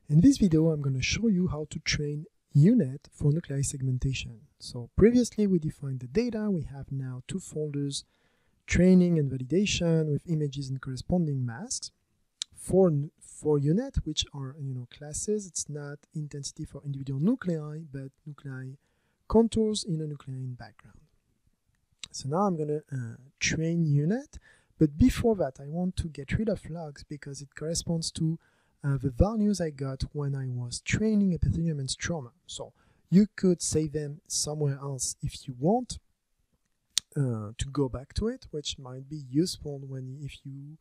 In this video, I'm going to show you how to train UNet for nuclei segmentation. So previously we defined the data. We have now two folders, training and validation with images and corresponding masks. For UNet, which are classes, it's not intensity for individual nuclei, but nuclei contours in a nuclein background. So now I'm going to train UNet, but before that I want to get rid of logs because it corresponds to the values I got when I was training epithelium and stroma. So you could save them somewhere else if you want to go back to it, which might be useful if you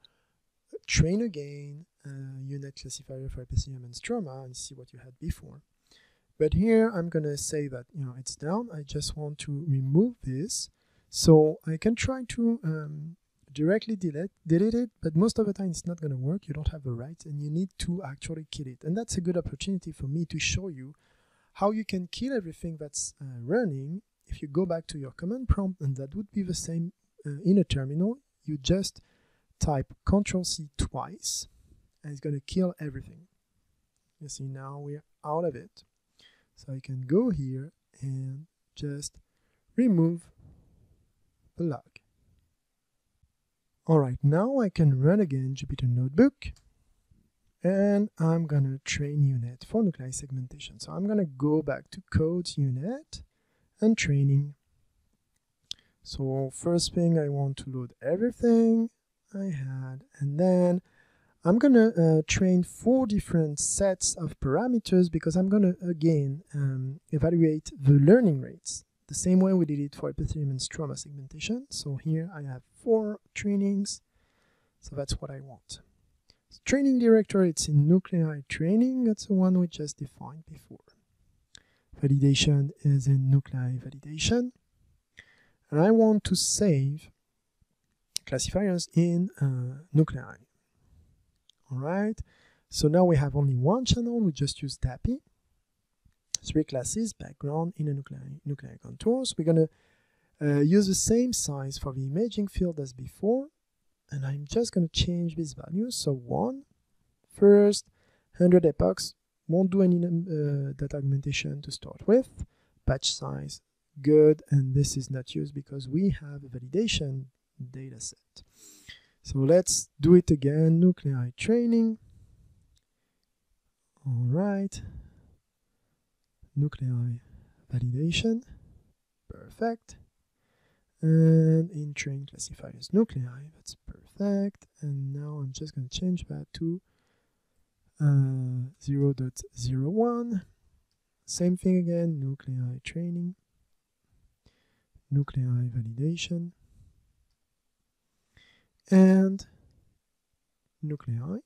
train again UNet classifier for epithelium and stroma and see what you had before. But here I'm going to say that it's down. I just want to remove this. So I can try to directly delete it, but most of the time it's not going to work. You don't have the rights and you need to actually kill it. And that's a good opportunity for me to show you how you can kill everything that's running if you go back to your command prompt, and that would be the same in a terminal. You just type Ctrl+C twice and it's going to kill everything. You see, now we're out of it. So I can go here and just remove the log. Alright, now I can run again Jupyter Notebook and I'm gonna train UNet for nuclei segmentation. So I'm gonna go back to codes, UNet, and training. So first thing, I want to load everything I had, and then I'm gonna train 4 different sets of parameters because I'm gonna again evaluate the learning rates the same way we did it for epithelium and stroma segmentation. So here I have 4 trainings, so that's what I want. So training directory, it's in nuclei training, that's the one we just defined before. Validation is in nuclei validation, and I want to save classifiers in nuclei. Alright, so now we have only one channel, we just use TAPI. 3 classes, background, inner nuclei contours. We're going to use the same size for the imaging field as before, and I'm just going to change these values. So 1, first, 100 epochs, won't do any data augmentation to start with. Batch size, good, and this is not used because we have a validation data set. So let's do it again, nuclei training. All right. Nuclei validation, perfect, and in train classifiers nuclei, that's perfect, and now I'm just going to change that to 0.01, same thing again, nuclei training, nuclei validation, and nuclei.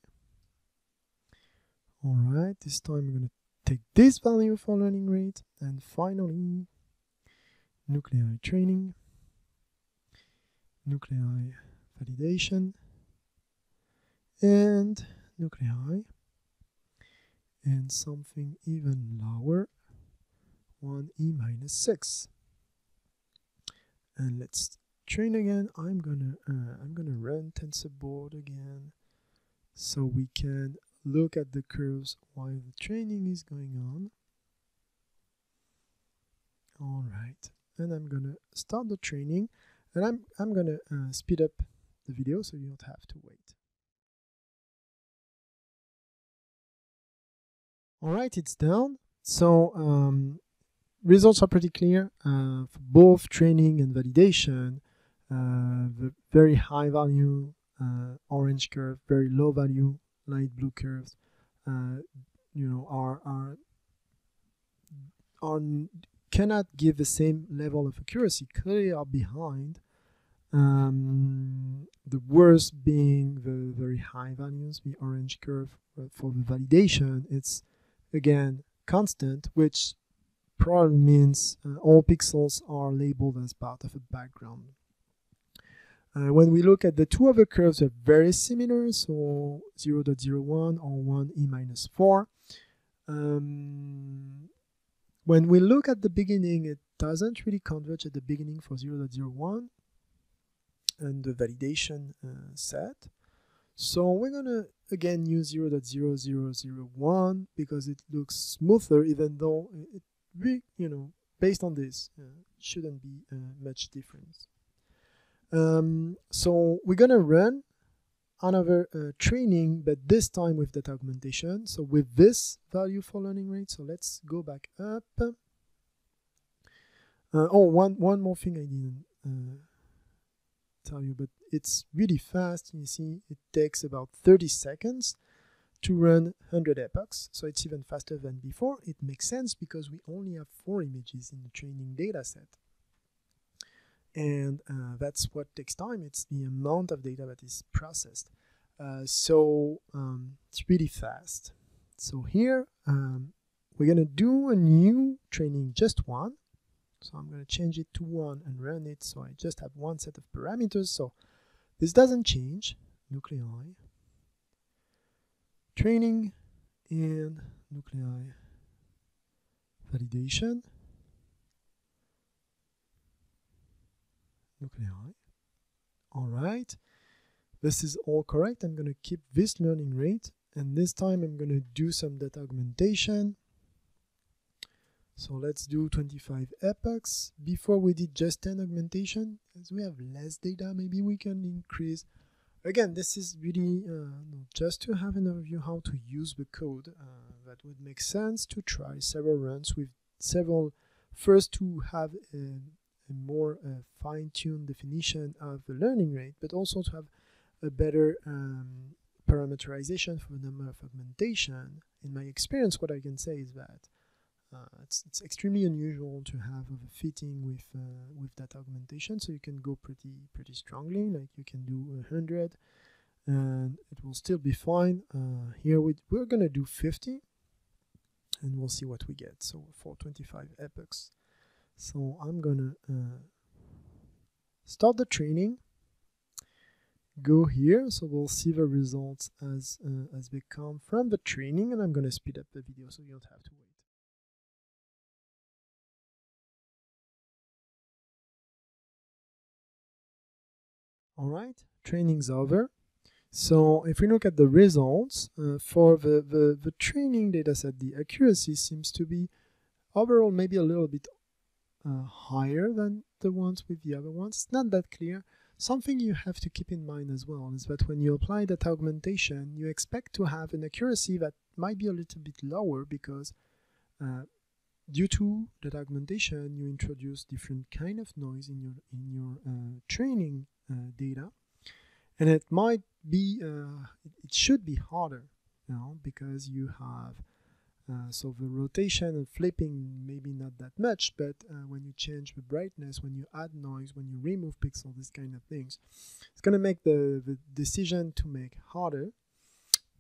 Alright, this time I'm going to take this value for learning rate, and finally nuclei training, nuclei validation, and nuclei, and something even lower, 1e-6. And let's train again. I'm gonna run TensorBoard again so we can look at the curves while the training is going on. All right, and I'm gonna start the training, and I'm gonna speed up the video so you don't have to wait. All right, it's done. So results are pretty clear for both training and validation. The very high value orange curve, very low value light blue curves, cannot give the same level of accuracy. Clearly are behind. The worst being the very high values, the orange curve. For the validation, it's again constant, which probably means all pixels are labeled as part of a background. When we look at the two other curves, they're very similar, so 0.01 or 1e-4. When we look at the beginning, it doesn't really converge at the beginning for 0.01 and the validation set. So we're gonna again use 0.0001 because it looks smoother, even though based on this, shouldn't be much difference. So we're gonna run another training, but this time with data augmentation. So with this value for learning rate. So let's go back up. One more thing I didn't tell you, but it's really fast. You see, it takes about 30 seconds to run 100 epochs, so it's even faster than before. It makes sense because we only have 4 images in the training data set. And that's what takes time. It's the amount of data that is processed. So it's really fast. So here, we're going to do a new training, just one. So I'm going to change it to 1 and run it. So I just have one set of parameters. So this doesn't change. Nuclei, training, and nuclei validation. Nuclei. All right. This is all correct. I'm going to keep this learning rate. And this time I'm going to do some data augmentation. So let's do 25 epochs. Before we did just 10 augmentation. As we have less data, maybe we can increase. Again, this is really just to have an overview how to use the code. That would make sense to try several runs with several, first to have a more fine-tuned definition of the learning rate, but also to have a better parameterization for the number of augmentation. In my experience, what I can say is that it's extremely unusual to have a fitting with that augmentation, so you can go pretty strongly, like you can do 100 and it will still be fine. Here we're gonna do 50 and we'll see what we get. So for 25 epochs, so I'm gonna start the training, go here, so we'll see the results as they come from the training, and I'm gonna speed up the video so you don't have to wait. All right, training's over. So if we look at the results for the training dataset, the accuracy seems to be overall maybe a little bit higher than the ones with the other ones. It's not that clear. Something you have to keep in mind as well is that when you apply data augmentation, you expect to have an accuracy that might be a little bit lower because due to data augmentation, you introduce different kind of noise in your training data, and it might be it should be harder now because you have so the rotation and flipping maybe not that much, but when you change the brightness, when you add noise, when you remove pixels, these kind of things, it's going to make the decision to make harder,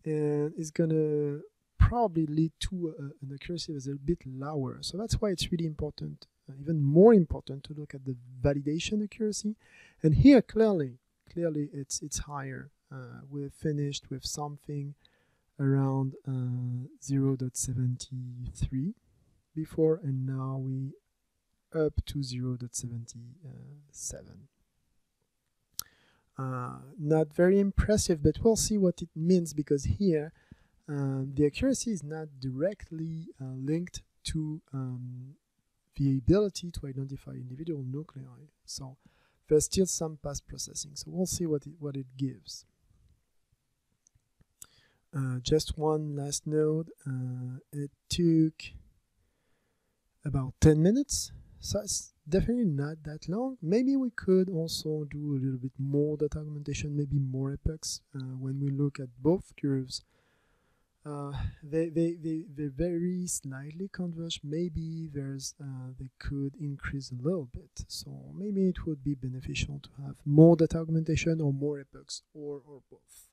and it's going to probably lead to an accuracy that's a bit lower. So that's why it's really important, even more important, to look at the validation accuracy. And here clearly it's higher. We're finished with something around 0.73 before, and now we up to 0.77. Not very impressive, but we'll see what it means, because here the accuracy is not directly linked to the ability to identify individual nuclei. So there's still some past processing. So we'll see what it gives. Just one last note. It took about 10 minutes. So it's definitely not that long. Maybe we could also do a little bit more data augmentation, maybe more epochs. When we look at both curves, they very slightly converge. Maybe they could increase a little bit. So maybe it would be beneficial to have more data augmentation or more epochs, or both.